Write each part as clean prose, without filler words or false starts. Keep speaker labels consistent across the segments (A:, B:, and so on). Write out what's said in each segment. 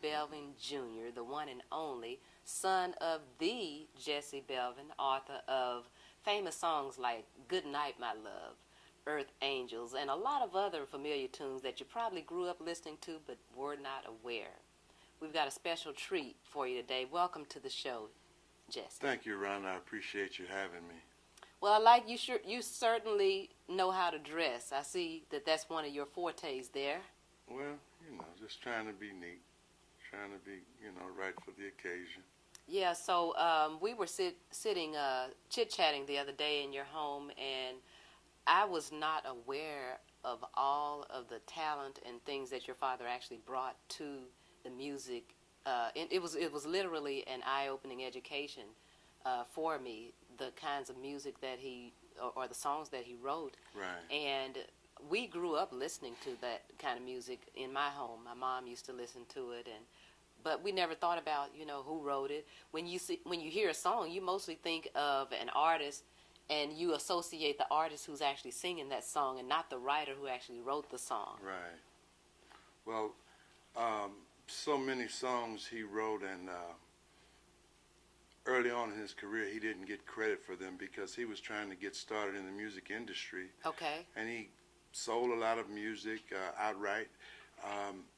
A: Belvin Jr., the one and only son of the Jesse Belvin, author of famous songs like Good Night, My Love, Earth Angels, and a lot of other familiar tunes that you probably grew up listening to but were not aware. We've got a special treat for you today. Welcome to the show, Jesse.
B: Thank you, Rhonda. I appreciate you having me.
A: Well, I like you. You certainly know how to dress. I see that that's one of your fortes there.
B: Well, just trying to be neat. Trying to be, right for the occasion.
A: Yeah, so we were sitting chit-chatting the other day in your home, and I was not aware of all of the talent and things that your father actually brought to the music. It was literally an eye-opening education for me, the kinds of music that or the songs that he wrote.
B: Right.
A: And we grew up listening to that kind of music in my home. My mom used to listen to it, but we never thought about, who wrote it. When you hear a song, you mostly think of an artist, and you associate the artist who's actually singing that song, and not the writer who actually wrote the song.
B: Right. Well, so many songs he wrote, and early on in his career, he didn't get credit for them because he was trying to get started in the music industry.
A: Okay.
B: And he sold a lot of music outright.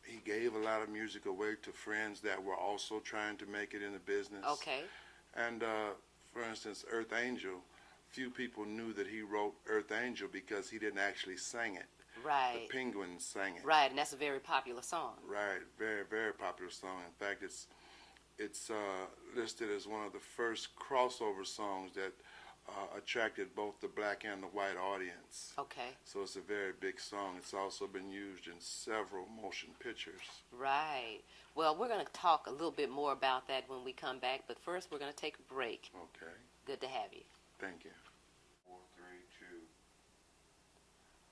B: He gave a lot of music away to friends that were also trying to make it in the business.
A: Okay.
B: And for instance, Earth Angel, few people knew that he wrote Earth Angel because he didn't actually sing it.
A: Right.
B: The Penguins sang it.
A: Right, and that's a very popular song.
B: Right, very, very popular song. In fact, it's listed as one of the first crossover songs that attracted both the black and the white audience.
A: Okay.
B: So it's a very big song. It's also been used in several motion pictures.
A: Right. Well, we're going to talk a little bit more about that when we come back, but first we're going to take a break.
B: Okay.
A: Good to have you.
B: Thank you. 4, 3, 2.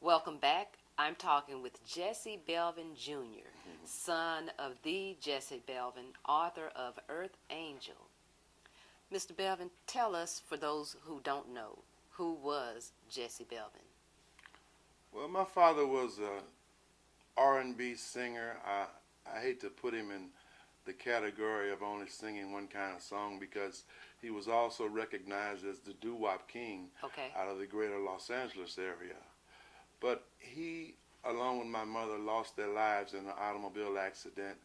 A: Welcome back. I'm talking with Jesse Belvin Jr., son of the Jesse Belvin, author of Earth Angel. Mr. Belvin, tell us, for those who don't know, who was Jesse Belvin?
B: Well, my father was a R&B singer. I hate to put him in the category of only singing one kind of song because he was also recognized as the doo-wop king out of the greater Los Angeles area. But he, along with my mother, lost their lives in an automobile accident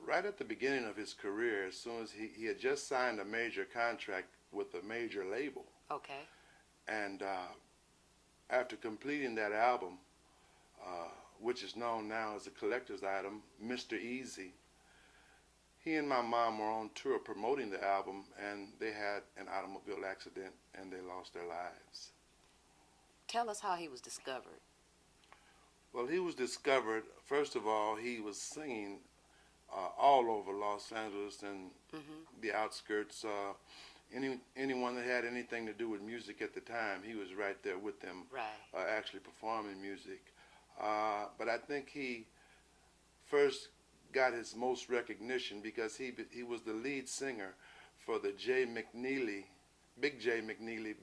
B: right at the beginning of his career, as soon as he had just signed a major contract with a major label.
A: Okay.
B: And after completing that album, which is known now as a collector's item, Mr. Easy, he and my mom were on tour promoting the album, and they had an automobile accident, and they lost their lives.
A: Tell us how he was discovered.
B: Well, he was discovered, first of all, he was singing all over Los Angeles and the outskirts. Anyone that had anything to do with music at the time, he was right there with them, actually performing music. But I think he first got his most recognition because he was the lead singer for the Big J McNeely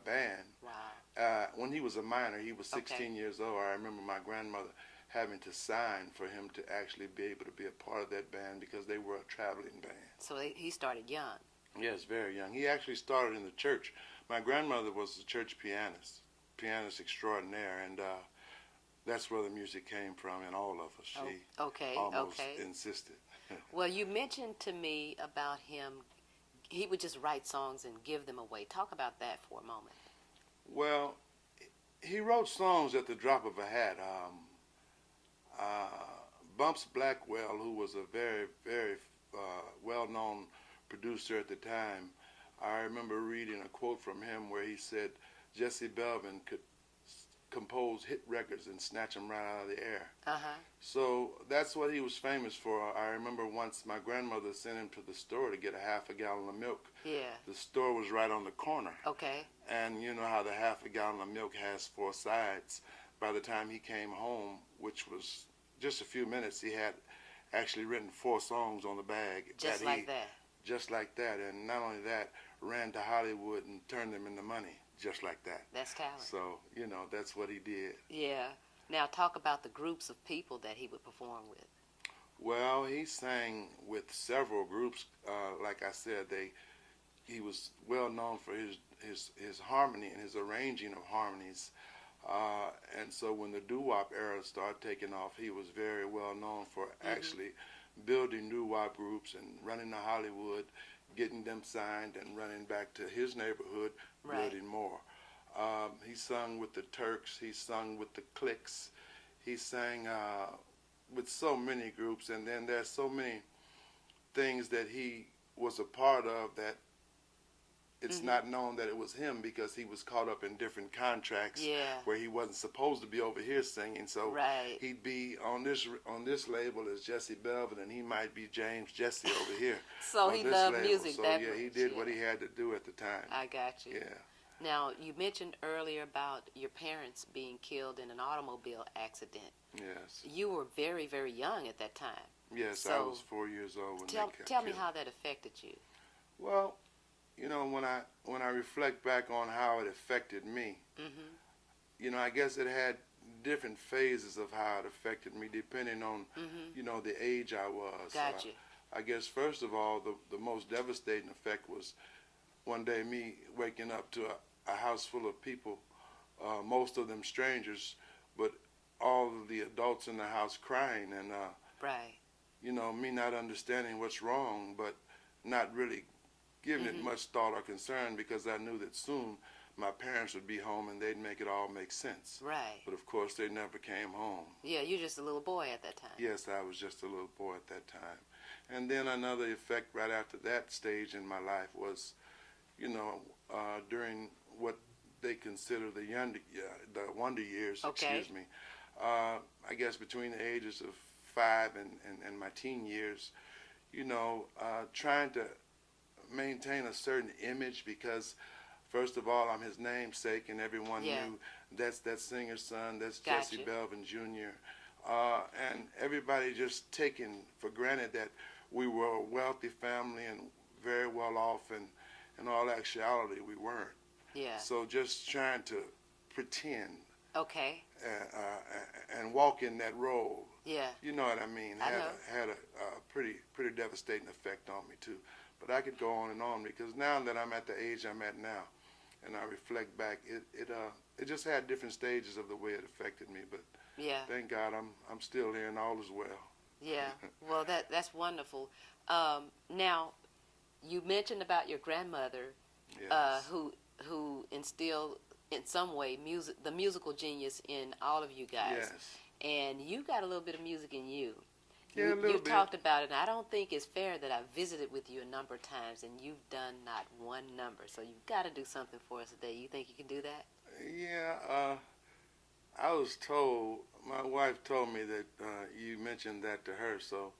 B: band.
A: Wow.
B: When he was a minor, he was 16 years old. I remember my grandmother having to sign for him to actually be able to be a part of that band because they were a traveling band.
A: So he started young.
B: Yes, very young. He actually started in the church. My grandmother was a church pianist extraordinaire, and that's where the music came from in all of us. She almost insisted.
A: Well, you mentioned to me about him, he would just write songs and give them away. Talk about that for a moment.
B: Well, he wrote songs at the drop of a hat. Bumps Blackwell, who was a very, very well-known producer at the time, I remember reading a quote from him where he said Jesse Belvin could compose hit records and snatch them right out of the air. So that's what he was famous for. I remember once my grandmother sent him to the store to get a half a gallon of milk.
A: Yeah.
B: The store was right on the corner.
A: Okay.
B: And you know how the half a gallon of milk has 4 sides. By the time he came home, which was just a few minutes, he had actually written 4 songs on the bag.
A: Just like that.
B: Just like that. And not only that, ran to Hollywood and turned them into money just like that.
A: That's talent.
B: So, that's what he did.
A: Yeah. Now talk about the groups of people that he would perform with.
B: Well, he sang with several groups. Like I said, he was well known for his harmony and his arranging of harmonies. And so when the doo-wop era started taking off, he was very well known for actually building doo-wop groups and running to Hollywood, getting them signed, and running back to his neighborhood, building more. He sung with the Turks. He sung with the Clicks. He sang with so many groups, and then there's so many things that he was a part of that it's not known that it was him, because he was caught up in different contracts where he wasn't supposed to be over here singing. So he'd be on this label as Jesse Belvin, and he might be James Jesse over here.
A: So he loved
B: label.
A: music
B: so,
A: that
B: yeah,
A: much.
B: he did what he had to do at the time.
A: I got you.
B: Yeah.
A: Now, you mentioned earlier about your parents being killed in an automobile accident.
B: Yes.
A: You were very, very young at that time.
B: Yes,
A: so
B: I was 4 years old when
A: tell me how that affected you.
B: Well, when I reflect back on how it affected me, I guess it had different phases of how it affected me depending on, the age I was.
A: Gotcha.
B: I guess first of all, the most devastating effect was one day me waking up to a house full of people, most of them strangers, but all of the adults in the house crying, and me not understanding what's wrong, but not really giving it much thought or concern, because I knew that soon my parents would be home and they'd make it all make sense.
A: Right.
B: But of course they never came home.
A: Yeah, you're just a little boy at that time.
B: Yes, I was just a little boy at that time. And then another effect right after that stage in my life was, during what they consider the wonder years, excuse me. I guess between the ages of 5 and my teen years, trying to maintain a certain image, because first of all, I'm his namesake, and everyone knew that's that singer's son, that's Jesse Belvin Jr. And everybody just taking for granted that we were a wealthy family and very well off, and in all actuality we weren't.
A: Yeah.
B: So just trying to pretend.
A: Okay.
B: And walk in that role.
A: Yeah.
B: You know what I mean? Had a pretty devastating effect on me too. But I could go on and on, because now that I'm at the age I'm at now, and I reflect back, it just had different stages of the way it affected me. But thank God I'm still here and all is well.
A: Yeah. Well, that's wonderful. Now, you mentioned about your grandmother, who instilled in some way the musical genius in all of you guys.
B: Yes.
A: And you got a little bit of music in you.
B: Yeah, a little bit.
A: You talked about it, and I don't think it's fair that I've visited with you a number of times, and you've done not one number. So you've got to do something for us today. You think you can do that?
B: Yeah, I was told, my wife told me that you mentioned that to her, so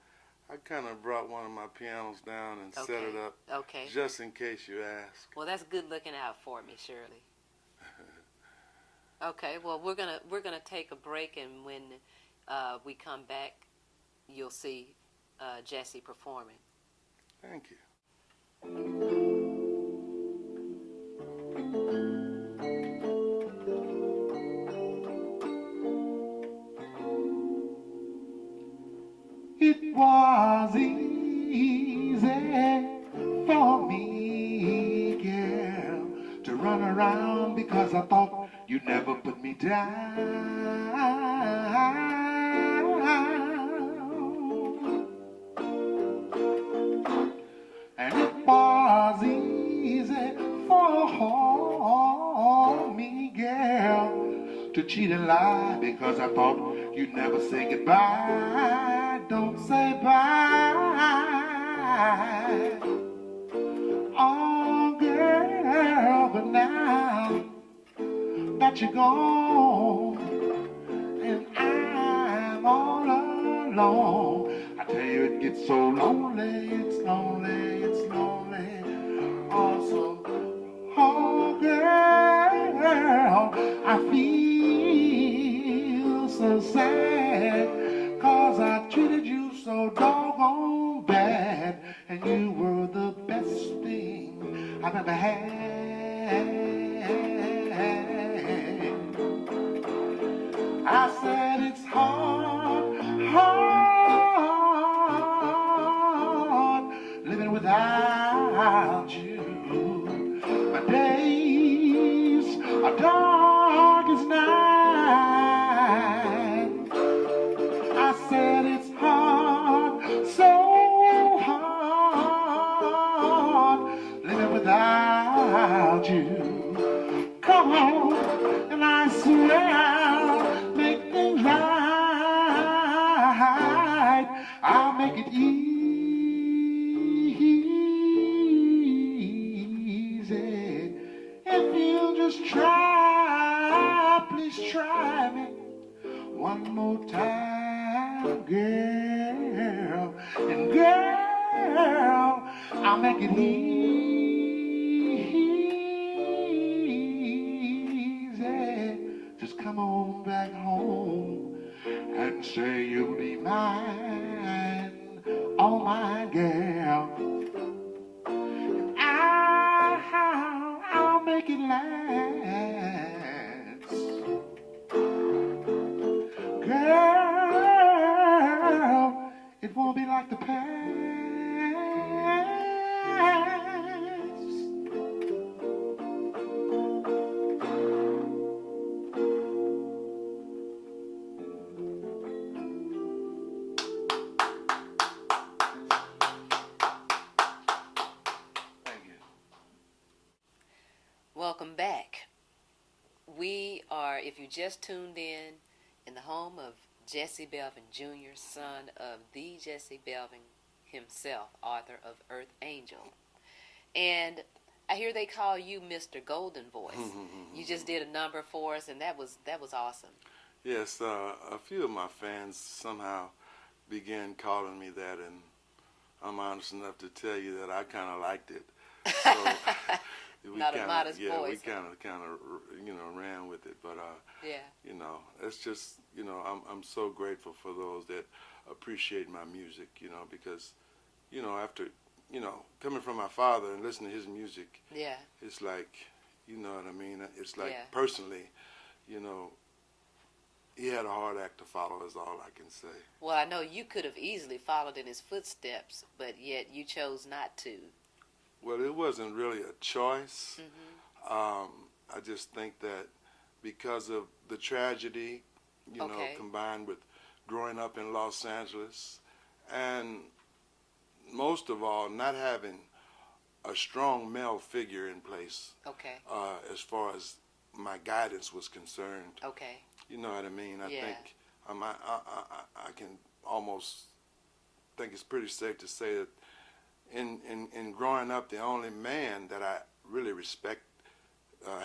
B: I kind of brought one of my pianos down and set it up, just in case you ask.
A: Well, that's good looking out for me, Shirley. Okay, well, we're gonna take a break, and when we come back, you'll see Jesse performing.
B: Thank you. It was easy for me, girl, to run around, because I thought you'd never put me down. And it was easy for me, girl, to cheat and lie, because I thought you'd never say goodbye. Don't say bye. Oh, girl, but now that you're gone and I'm all alone, I tell you it gets so lonely, it's lonely, it's lonely. Also, oh girl, I feel so sad, 'cause I treated you so doggone bad, and you were the best thing I've of had. I said it's hard, hard living without you. My days are dark as night. I said it's hard, so hard living without you. Come on, and I swear I'll make things right. I'll make it easy. If you just try, please try me one more time, girl. And girl, I'll make it easy. Just come on back home and say you'll be mine, oh my girl. I'll make it last. Girl, it won't be like the past. Thank you.
A: Welcome back. We are, if you just tuned in the home of Jesse Belvin Jr., son of the Jesse Belvin himself, author of Earth Angel. And I hear they call you Mr. Golden Voice. You just did a number for us, and that was awesome.
B: Yes, a few of my fans somehow began calling me that, and I'm honest enough to tell you that I kind of liked it. So
A: Not a modest
B: yeah,
A: voice.
B: we kind of ran with it, but
A: Yeah.
B: it's just I'm so grateful for those that appreciate my music, because after coming from my father and listening to his music,
A: Yeah.
B: it's like, you know what I mean? It's like,
A: Yeah.
B: personally, he had a hard act to follow is all I can say.
A: Well, I know you could have easily followed in his footsteps, but yet you chose not to.
B: Well, it wasn't really a choice.
A: Mm-hmm.
B: I just think that because of the tragedy,
A: Okay.
B: combined with growing up in Los Angeles, and most of all, not having a strong male figure in place,
A: Okay.
B: as far as my guidance was concerned.
A: Okay.
B: You know what I mean? I
A: Yeah.
B: think I can almost think it's pretty safe to say that in growing up, the only man that I really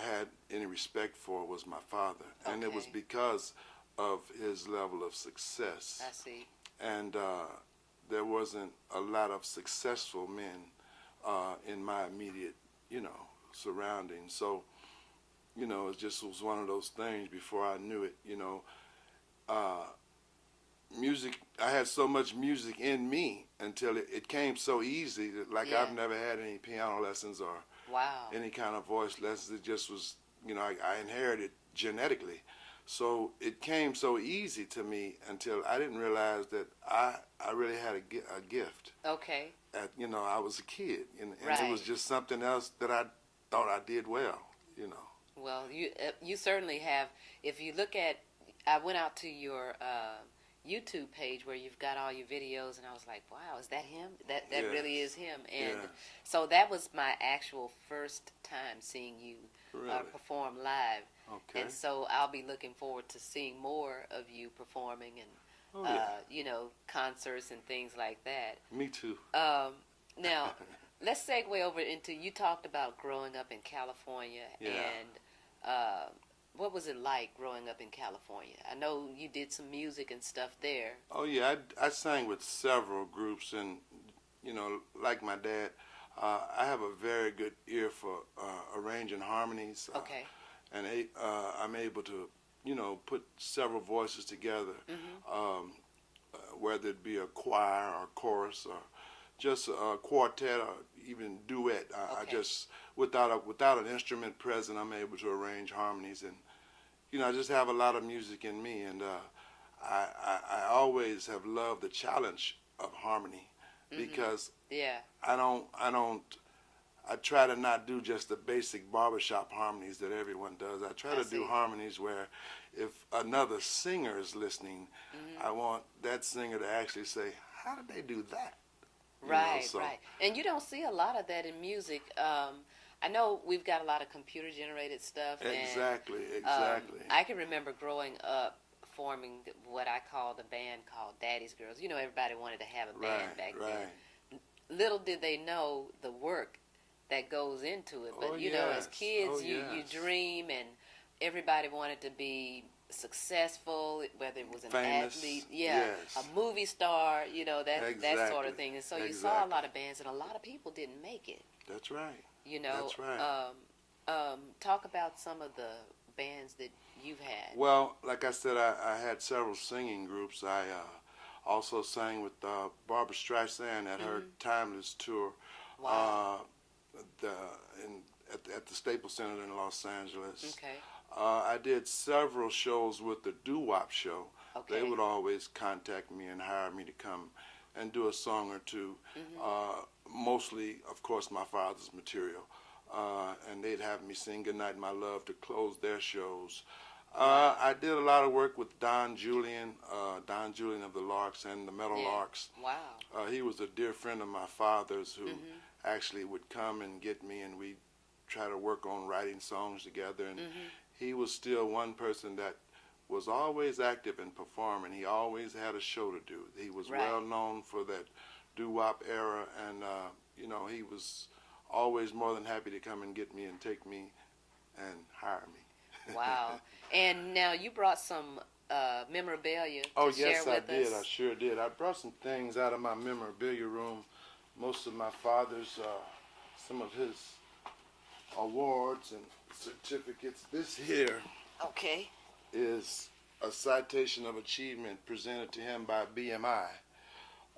B: had any respect for was my father, and it was
A: Okay.
B: because of his level of success.
A: I see.
B: And there wasn't a lot of successful men in my immediate, surroundings. So, it just was one of those things. Before I knew it, music. I had so much music in me until it came so easy. Like,
A: Yeah.
B: I've never had any piano lessons or
A: Wow.
B: any kind of voice lessons. It just was, I inherited genetically. So it came so easy to me until I didn't realize that I really had a gift.
A: Okay.
B: I was a kid, and
A: Right.
B: it was just something else that I thought I did well.
A: Well, you certainly have. If you look at, I went out to your YouTube page where you've got all your videos, and I was like, wow, is that him? That
B: Yes.
A: really is him. And
B: Yes.
A: so that was my actual first time seeing you
B: Really?
A: perform live.
B: Okay.
A: And so I'll be looking forward to seeing more of you performing and,
B: Oh, yeah.
A: concerts and things like that.
B: Me too.
A: Now, let's segue over into, you talked about growing up in California.
B: Yeah.
A: And what was it like growing up in California? I know you did some music and stuff there.
B: Oh yeah, I sang with several groups, and like my dad, I have a very good ear for arranging harmonies.
A: Okay.
B: And I'm able to, put several voices together,
A: Mm-hmm.
B: whether it be a choir or chorus or, just a quartet or even duet. I
A: Okay.
B: just without an instrument present, I'm able to arrange harmonies, and I just have a lot of music in me, and I always have loved the challenge of harmony
A: Mhm.
B: because
A: Yeah.
B: I try to not do just the basic barbershop harmonies that everyone does. I try
A: I
B: to do
A: see.
B: harmonies where if another singer is listening,
A: Mhm.
B: I want that singer to actually say, "How did they do that?"
A: Right,
B: So
A: right. And you don't see a lot of that in music. I know we've got a lot of computer generated stuff, and
B: exactly, exactly.
A: I can remember growing up forming what I called a band called Daddy's Girls. You know, everybody wanted to have a band
B: Right,
A: back
B: right.
A: then. Little did they know the work that goes into it.
B: Oh
A: But you know, as
B: yes, oh
A: kids, you
B: yes.
A: dream, and everybody wanted to be successful, whether it was an
B: Famous,
A: athlete, yeah, a
B: yes.
A: movie star, you know, that sort
B: Exactly,
A: of thing. And so you saw a
B: exactly.
A: lot of bands, and a lot of people didn't make it.
B: That's right.
A: You know,
B: That's right.
A: talk about some of the bands that you've had.
B: Well, like I said, I had several singing groups. I also sang with Barbara Streisand at her
A: Hmm.
B: Timeless tour
A: Wow.
B: uh, the, at the Staples Center in Los Angeles.
A: Okay.
B: I did several shows with the Doo Wop Show. They
A: Okay.
B: would always contact me and hire me to come and do a song or two.
A: Hmm.
B: Uh, Mostly, of course, my father's material. And they'd have me sing Goodnight My Love to close their shows.
A: Wow.
B: I did a lot of work with Don Julian of the Larks and the Meadow
A: Yeah.
B: Larks.
A: Wow.
B: He was a dear friend of my father's who
A: Hmm.
B: actually would come and get me, and we'd try to work on writing songs together. And
A: Hmm.
B: he was still one person that was always active and performing. He always had a show to do. He was well
A: Right.
B: known for that doo-wop era, and he was always more than happy to come and get me and take me and hire me.
A: Wow. And now you brought some memorabilia
B: Oh
A: to share
B: yes, I
A: with
B: did. I
A: us.
B: sure did. I brought some things out of my memorabilia room. Most of my father's, some of his awards and certificates. This here
A: Okay.
B: is a citation of achievement presented to him by BMI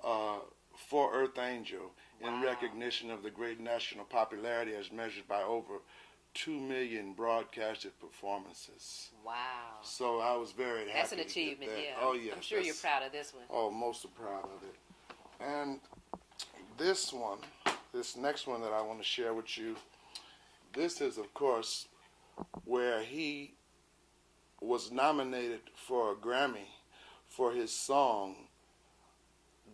B: uh, for Earth Angel in
A: Wow.
B: recognition of the great national popularity as measured by over 2 million broadcasted performances.
A: Wow.
B: So I was very happy
A: That's an
B: to get
A: achievement,
B: that.
A: yeah.
B: Oh yes,
A: I'm sure you're proud of this one.
B: oh, most proud of it. And this one, this next one that I want to share with you, this is of course where he was nominated for a Grammy for his song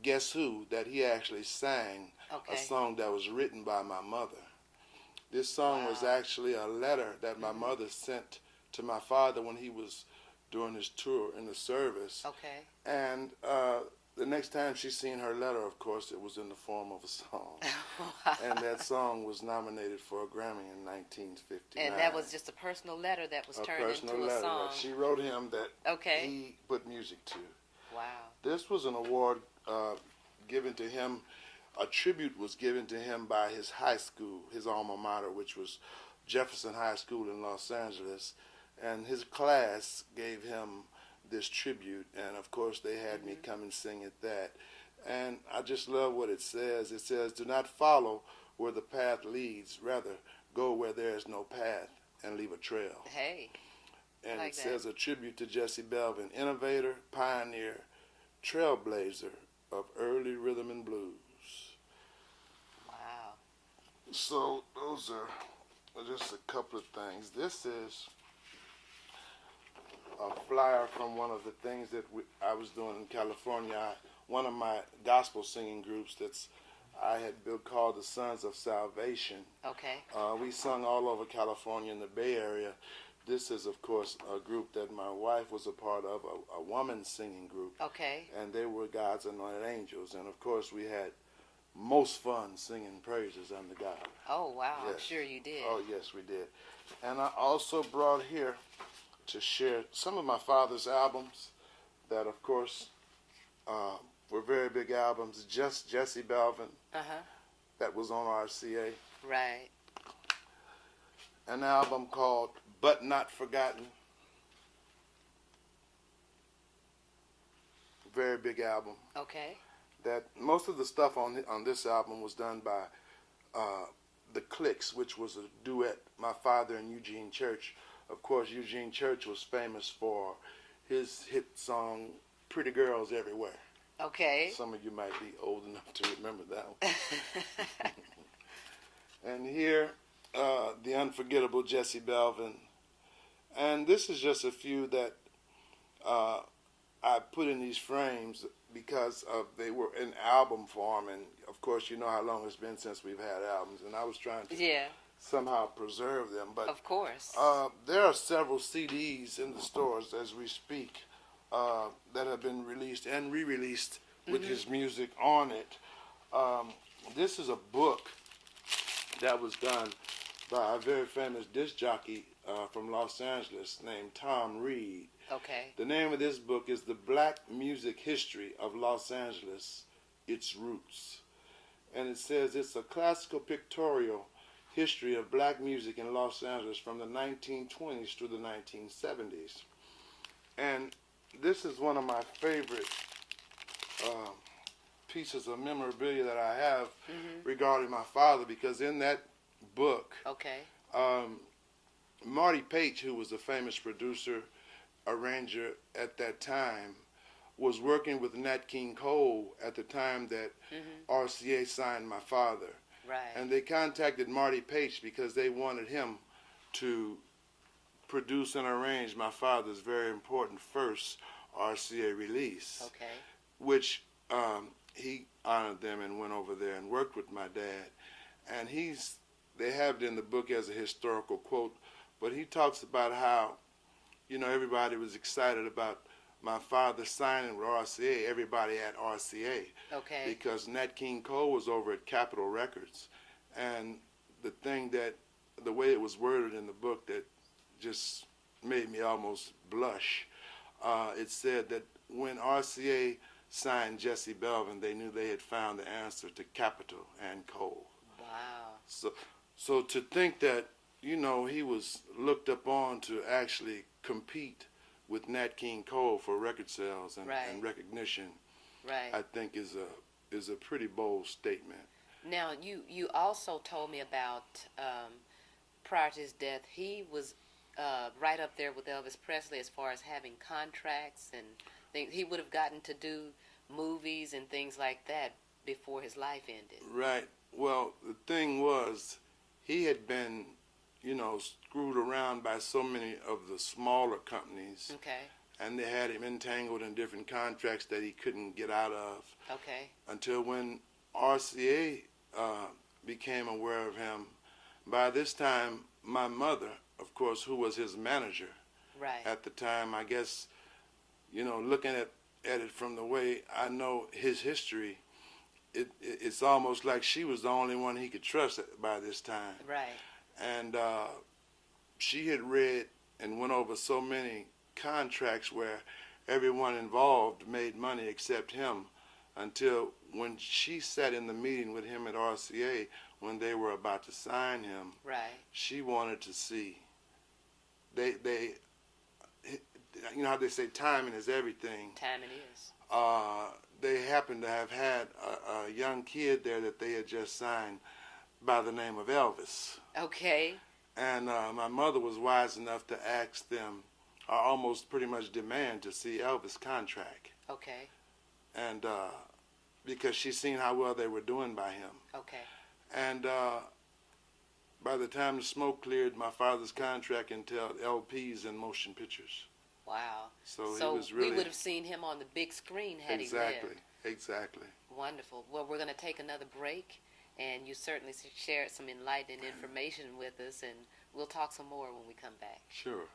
B: Guess Who, that he actually sang, a
A: Okay.
B: song that was written by my mother. This song was
A: Wow.
B: actually a letter that my
A: Hmm.
B: mother sent to my father when he was doing his tour in the service.
A: Okay.
B: And the next time she seen her letter, of course, it was in the form of a song. And that song was nominated for a Grammy in 1959.
A: And that was just a personal letter that was
B: A
A: turned
B: personal
A: into a
B: letter
A: song.
B: that she wrote him that
A: Okay.
B: he put music to.
A: Wow.
B: This was an award given to him. A tribute was given to him by his high school, his alma mater, which was Jefferson High School in Los Angeles. And his class gave him this tribute. And of course, they had me come and sing at that. And I just love what it says. It says, "Do not follow where the path leads. Rather, go where there is no path and leave a trail."
A: Hey.
B: And
A: like
B: it
A: that.
B: says, "A tribute to Jesse Belvin, innovator, pioneer, trailblazer of early rhythm and blues."
A: Wow.
B: So those are just a couple of things. This is a flyer from one of the things that I was doing in California. One of my gospel singing groups I had built called the Sons of Salvation.
A: Okay.
B: We sung all over California in the Bay Area. This is, of course, a group that my wife was a part of, a woman singing group.
A: Okay.
B: And they were God's anointed angels. And, of course, we had most fun singing praises unto God.
A: Oh, wow. I'm
B: Yes.
A: sure you did.
B: Oh, yes, we did. And I also brought here to share some of my father's albums that, of course, were very big albums. Just Jesse Belvin,
A: Uh-huh.
B: that was on RCA.
A: Right.
B: An album called But Not Forgotten. Very big album.
A: Okay.
B: that. Most of the stuff on this album was done by the Clicks, which was a duet. My father and Eugene Church. Of course, Eugene Church was famous for his hit song "Pretty Girls Everywhere."
A: Okay.
B: Some of you might be old enough to remember that one. And here, the unforgettable Jesse Belvin. And this is just a few that I put in these frames because they were in album form. And of course, you know how long it's been since we've had albums. And I was trying to somehow preserve them. But
A: of course,
B: there are several CDs in the stores as we speak that have been released and re-released with his music on it. This is a book that was done by a very famous disc jockey from Los Angeles named Tom Reed.
A: Okay.
B: The name of this book is The Black Music History of Los Angeles, Its Roots. And it says it's a classical pictorial history of black music in Los Angeles from the 1920s to the 1970s. And this is one of my favorite pieces of memorabilia that I have regarding my father, because in that book, Marty Page, who was a famous producer, arranger at that time, was working with Nat King Cole at the time that RCA signed my father.
A: Right.
B: And they contacted Marty Page because they wanted him to produce and arrange my father's very important first RCA release.
A: Okay.
B: Which he honored them and went over there and worked with my dad. And they have it in the book as a historical quote, but he talks about how, you know, everybody was excited about my father signing with RCA, everybody at RCA.
A: Okay.
B: Because Nat King Cole was over at Capitol Records. And the way it was worded in the book that just made me almost blush, it said that when RCA signed Jesse Belvin, they knew they had found the answer to Capitol and Cole.
A: Wow.
B: So to think that, you know, he was looked upon to actually compete with Nat King Cole for record sales and recognition, I think is a pretty bold statement.
A: Now, you also told me about prior to his death, he was right up there with Elvis Presley as far as having contracts and things. He would have gotten to do movies and things like that before his life ended.
B: Right. Well, the thing was, he had been, you know, screwed around by so many of the smaller companies.
A: Okay.
B: And they had him entangled in different contracts that he couldn't get out of.
A: Okay.
B: Until when RCA became aware of him. By this time, my mother, of course, who was his manager at the time, I guess, you know, looking at it from the way I know his history, it's almost like she was the only one he could trust by this time.
A: Right.
B: And she had read and went over so many contracts where everyone involved made money except him, until when she sat in the meeting with him at RCA when they were about to sign him, she wanted to see. They you know how they say timing is everything.
A: Timing is.
B: They happened to have had a young kid there that they had just signed by the name of Elvis.
A: Okay.
B: And my mother was wise enough to ask them, or almost pretty much demand, to see Elvis' contract.
A: Okay.
B: And because she seen how well they were doing by him.
A: Okay.
B: And by the time the smoke cleared, my father's contract entailed LPs and motion pictures.
A: Wow.
B: So he was really...
A: we would have seen him on the big screen had he lived.
B: Exactly.
A: Wonderful. Well, we're going to take another break, and you certainly shared some enlightening information with us, and we'll talk some more when we come back.
B: Sure.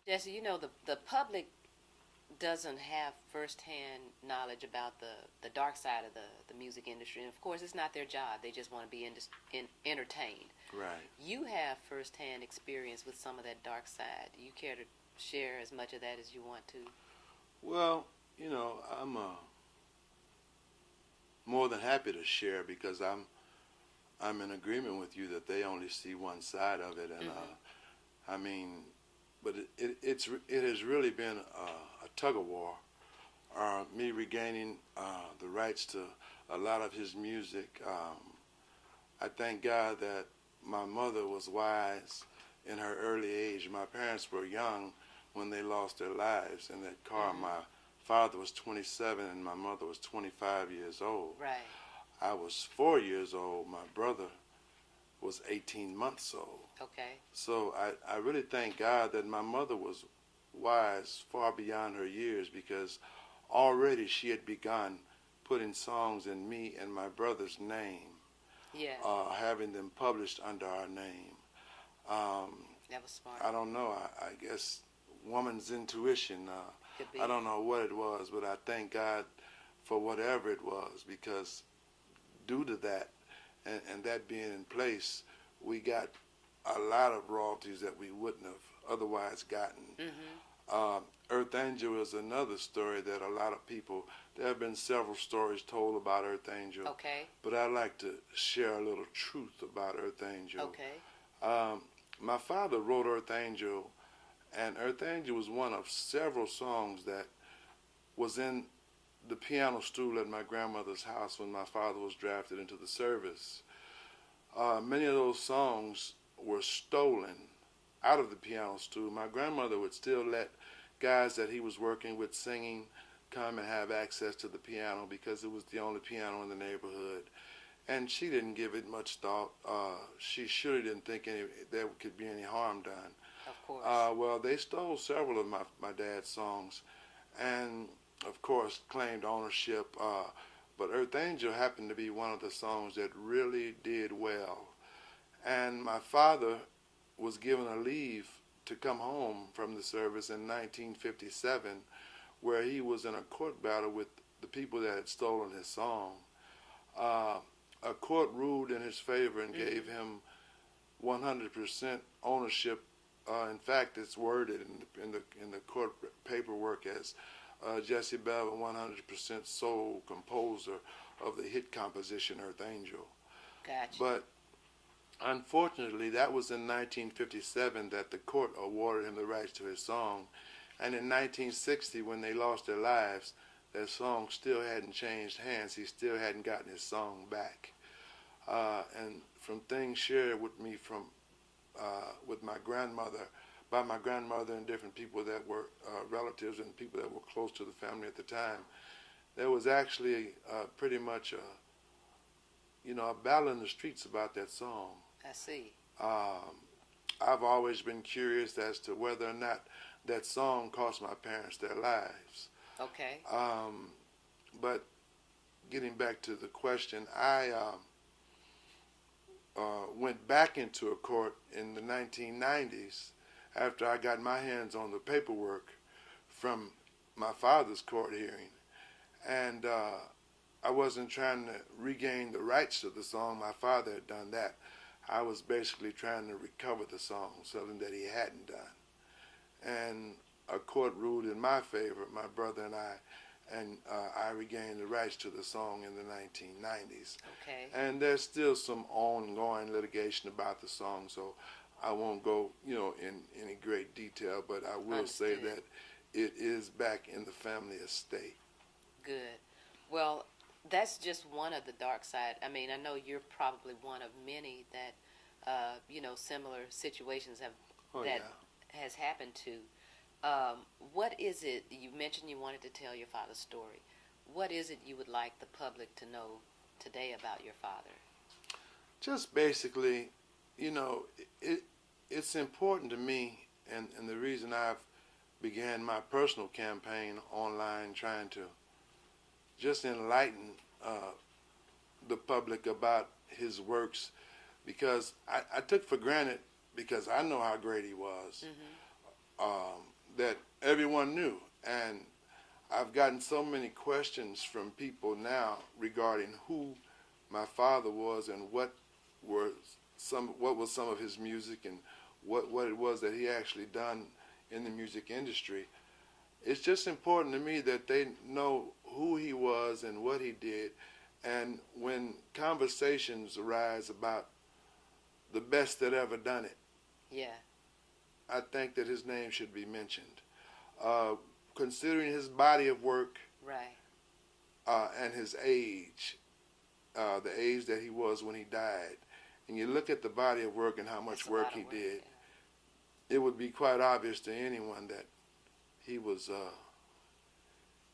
A: Jesse, you know, the public doesn't have firsthand knowledge about the dark side of the music industry. And, of course, it's not their job. They just want to be entertained.
B: Right.
A: You have firsthand experience with some of that dark side. Do you care to share as much of that as you want to?
B: Well, you know, I'm more than happy to share, because I'm in agreement with you that they only see one side of it. And, I mean... But it has really been a tug of war me regaining the rights to a lot of his music. I thank God that my mother was wise in her early age. My parents were young when they lost their lives in that car.
A: Mm-hmm.
B: My father was 27 and my mother was 25 years old.
A: Right.
B: I was 4 years old. My brother was 18 months old.
A: Okay.
B: So I really thank God that my mother was wise far beyond her years, because already she had begun putting songs in me and my brother's name,
A: Yeah.
B: having them published under our name. Um,
A: That was smart.
B: I don't know. I guess woman's intuition.
A: Could be.
B: I don't know what it was, but I thank God for whatever it was, because due to that and that being in place, we got a lot of royalties that we wouldn't have otherwise gotten.
A: Mm-hmm.
B: Earth Angel is another story that a lot of people, there have been several stories told about Earth Angel,
A: Okay.
B: but I like to share a little truth about Earth Angel.
A: Okay.
B: My father wrote Earth Angel, and Earth Angel was one of several songs that was in the piano stool at my grandmother's house when my father was drafted into the service. Many of those songs were stolen out of the piano stool. My grandmother would still let guys that he was working with singing come and have access to the piano because it was the only piano in the neighborhood. And she didn't give it much thought. She surely didn't think there could be any harm done.
A: Of course.
B: Well, they stole several of my dad's songs and, of course, claimed ownership. But Earth Angel happened to be one of the songs that really did well. And my father was given a leave to come home from the service in 1957, where he was in a court battle with the people that had stolen his song. A court ruled in his favor and gave him 100% ownership. In fact, it's worded in the court paperwork as Jesse Belvin, 100% sole composer of the hit composition Earth Angel.
A: Gotcha.
B: But unfortunately, that was in 1957 that the court awarded him the rights to his song. And in 1960, when they lost their lives, that song still hadn't changed hands. He still hadn't gotten his song back. And from things shared with me with my grandmother, by my grandmother and different people that were relatives and people that were close to the family at the time, there was actually pretty much a battle in the streets about that song.
A: I see.
B: I've always been curious as to whether or not that song cost my parents their lives.
A: Okay.
B: But getting back to the question, I went back into a court in the 1990s after I got my hands on the paperwork from my father's court hearing. And I wasn't trying to regain the rights to the song. My father had done that. I was basically trying to recover the song, something that he hadn't done. And a court ruled in my favor, my brother and I regained the rights to the song in the 1990s.
A: Okay.
B: And there's still some ongoing litigation about the song, so I won't go, in any great detail, but I will say
A: Understood.
B: that it is back in the family estate.
A: Good. Well, that's just one of the dark side. I mean, I know you're probably one of many that, similar situations has happened to. What is it, you mentioned you wanted to tell your father's story. What is it you would like the public to know today about your father?
B: Just basically, it's important to me, and the reason I've began my personal campaign online trying to just enlighten the public about his works, because I took for granted, because I know how great he was, that everyone knew. And I've gotten so many questions from people now regarding who my father was and what was some of his music and what it was that he actually done in the music industry. It's just important to me that they know who he was and what he did. And when conversations arise about the best that ever done it,
A: Yeah.
B: I think that his name should be mentioned. Considering his body of work
A: Right.
B: And his age, the age that he was when he died, and you look at the body of work and how
A: That's
B: much
A: a
B: work
A: lot of
B: he
A: work.
B: did,
A: Yeah.
B: it would be quite obvious to anyone that he was uh,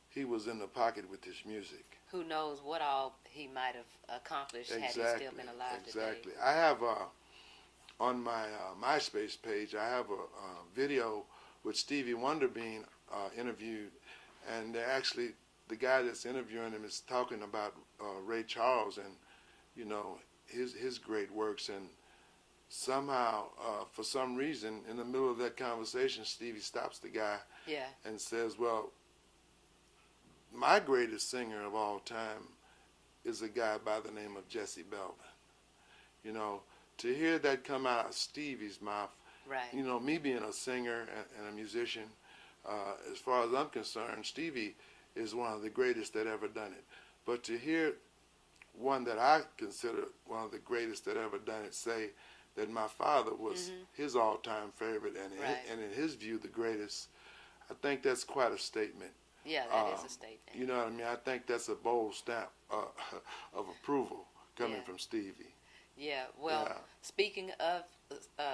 B: he was in the pocket with his music.
A: Who knows what all he might have accomplished had he still
B: Exactly,
A: been alive today.
B: exactly. I have on my MySpace page, I have a video with Stevie Wonder being interviewed, and they're actually the guy that's interviewing him is talking about Ray Charles and you know his great works, and somehow for some reason in the middle of that conversation, Stevie stops the guy
A: Yeah.
B: and says, "Well, my greatest singer of all time is a guy by the name of Jesse Belvin." You know, to hear that come out of Stevie's mouth,
A: Right.
B: you know, me being a singer and a musician, as far as I'm concerned, Stevie is one of the greatest that ever done it. But to hear one that I consider one of the greatest that ever done it say that my father was his all-time favorite and,
A: Right.
B: and in his view the greatest, I think that's quite a statement.
A: Yeah, that is a statement.
B: You know what I mean? I think that's a bold stamp of approval coming
A: Yeah.
B: from Stevie.
A: Yeah. Well,
B: Yeah.
A: speaking of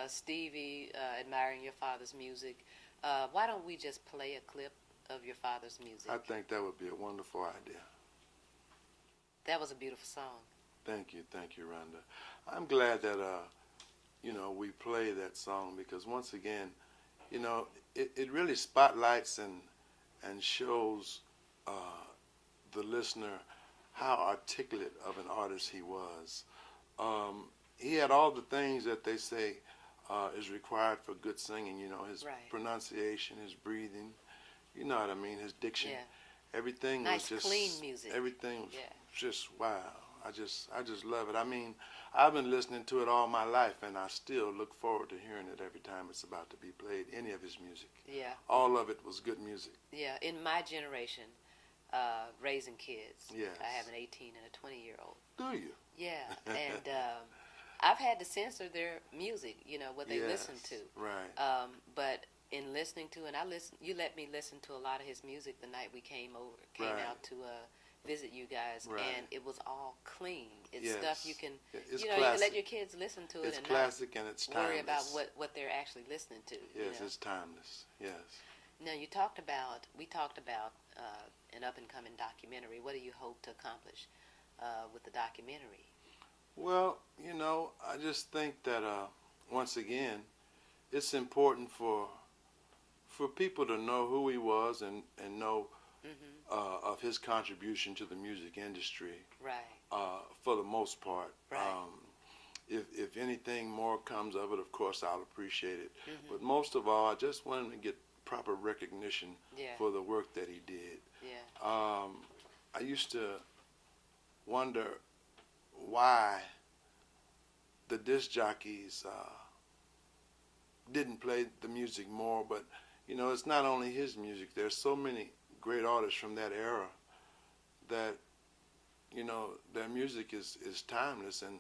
A: Stevie admiring your father's music, why don't we just play a clip of your father's music?
B: I think that would be a wonderful idea.
A: That was a beautiful song.
B: Thank you, Rhonda. I'm glad that you know we play that song because once again, you know, it really spotlights and shows the listener how articulate of an artist he was. He had all the things that they say is required for good singing. You know, his
A: Right.
B: pronunciation, his breathing. You know what I mean? His diction.
A: Yeah.
B: Everything
A: Nice,
B: was just
A: clean music.
B: Everything was
A: Yeah.
B: just wow. I just love it. I mean, I've been listening to it all my life, and I still look forward to hearing it every time it's about to be played. Any of his music,
A: Yeah.
B: all of it was good music.
A: Yeah. In my generation, raising kids,
B: Yes.
A: I have an 18 and a 20-year-old.
B: Do you?
A: Yeah. And I've had to censor their music, you know, what they listen to.
B: Right.
A: But in listening to, and you let me listen to a lot of his music the night we came
B: Right.
A: out to visit you guys,
B: Right.
A: and it was all clean. It's
B: Yes.
A: stuff you can,
B: It's
A: you know, you can let
B: classic.
A: your kids listen to it
B: It's
A: and
B: classic and it's
A: not
B: timeless.
A: worry about what they're actually listening to.
B: Yes,
A: you know?
B: it's timeless. Yes.
A: Now we talked about an up and coming documentary. What do you hope to accomplish with the documentary?
B: Well, you know, I just think that once again, it's important for people to know who he was and know of his contribution to the music industry.
A: Right.
B: For the most part.
A: Right.
B: If anything more comes of it, of course I'll appreciate it.
A: Mhm.
B: But most of all, I just want him to get proper recognition
A: Yeah.
B: for the work that he did.
A: Yeah.
B: I used to wonder why the disc jockeys didn't play the music more, but you know, it's not only his music. There's so many great artists from that era that you know their music is timeless, and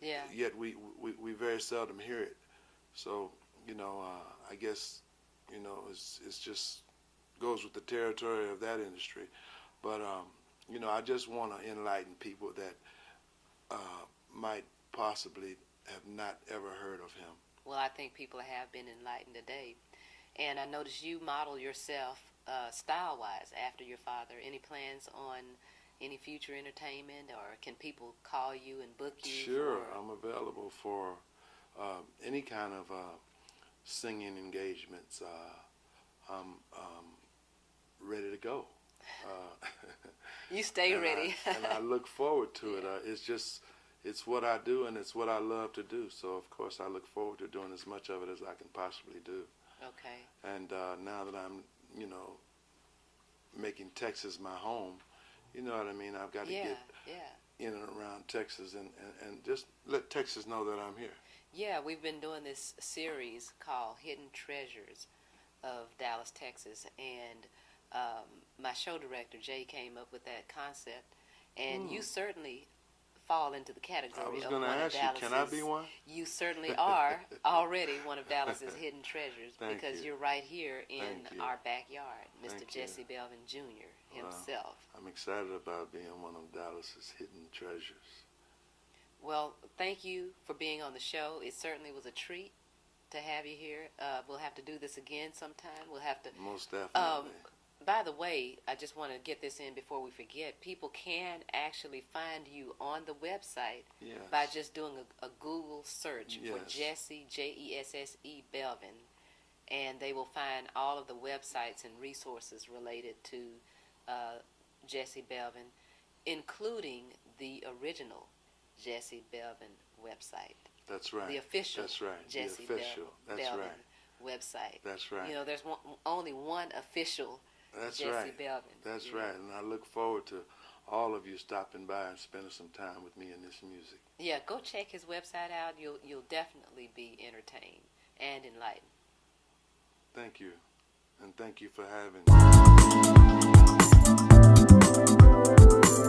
A: Yeah.
B: yet we very seldom hear it. So you know, I guess you know it's just goes with the territory of that industry. But you know, I just want to enlighten people that might possibly have not ever heard of him.
A: Well, I think people have been enlightened today. And I noticed you model yourself style-wise after your father. Any plans on any future entertainment, or can people call you and book you?
B: Sure, I'm available for any kind of singing engagements. I'm ready to go.
A: You stay ready.
B: And I look forward to it. It's what I do, and it's what I love to do. So, of course, I look forward to doing as much of it as I can possibly do.
A: Okay.
B: And now that I'm, you know, making Texas my home, you know what I mean? I've got to get in and around Texas and just let Texas know that I'm here.
A: Yeah, we've been doing this series called Hidden Treasures of Dallas, Texas. And my show director, Jay, came up with that concept. And you certainly fall into the
B: I
A: category
B: was
A: of
B: going to
A: one of
B: ask you,
A: Dallas's.
B: can I be one?
A: You certainly are already one of Dallas's hidden treasures
B: Thank
A: because
B: you.
A: you're right here in
B: Thank you.
A: our backyard, Mr.
B: Thank you.
A: Jesse Belvin Jr. himself.
B: I'm excited about being one of Dallas's hidden treasures.
A: Well, thank you for being on the show. It certainly was a treat to have you here. We'll have to do this again sometime. We'll have to.
B: Most definitely.
A: By the way, I just want to get this in before we forget. People can actually find you on the website
B: Yes.
A: by just doing a Google search for
B: Yes.
A: Jesse, Jesse Belvin, and they will find all of the websites and resources related to Jesse Belvin, including the original Jesse Belvin website.
B: That's right.
A: The official
B: That's right.
A: Jesse
B: the official. That's
A: Belvin
B: right.
A: website.
B: That's right.
A: You know, there's only one official
B: That's
A: Jesse
B: right.
A: Belvin.
B: That's
A: you
B: right.
A: know.
B: And I look forward to all of you stopping by and spending some time with me in this music.
A: Yeah, go check his website out. You'll definitely be entertained and enlightened.
B: Thank you. And thank you for having me.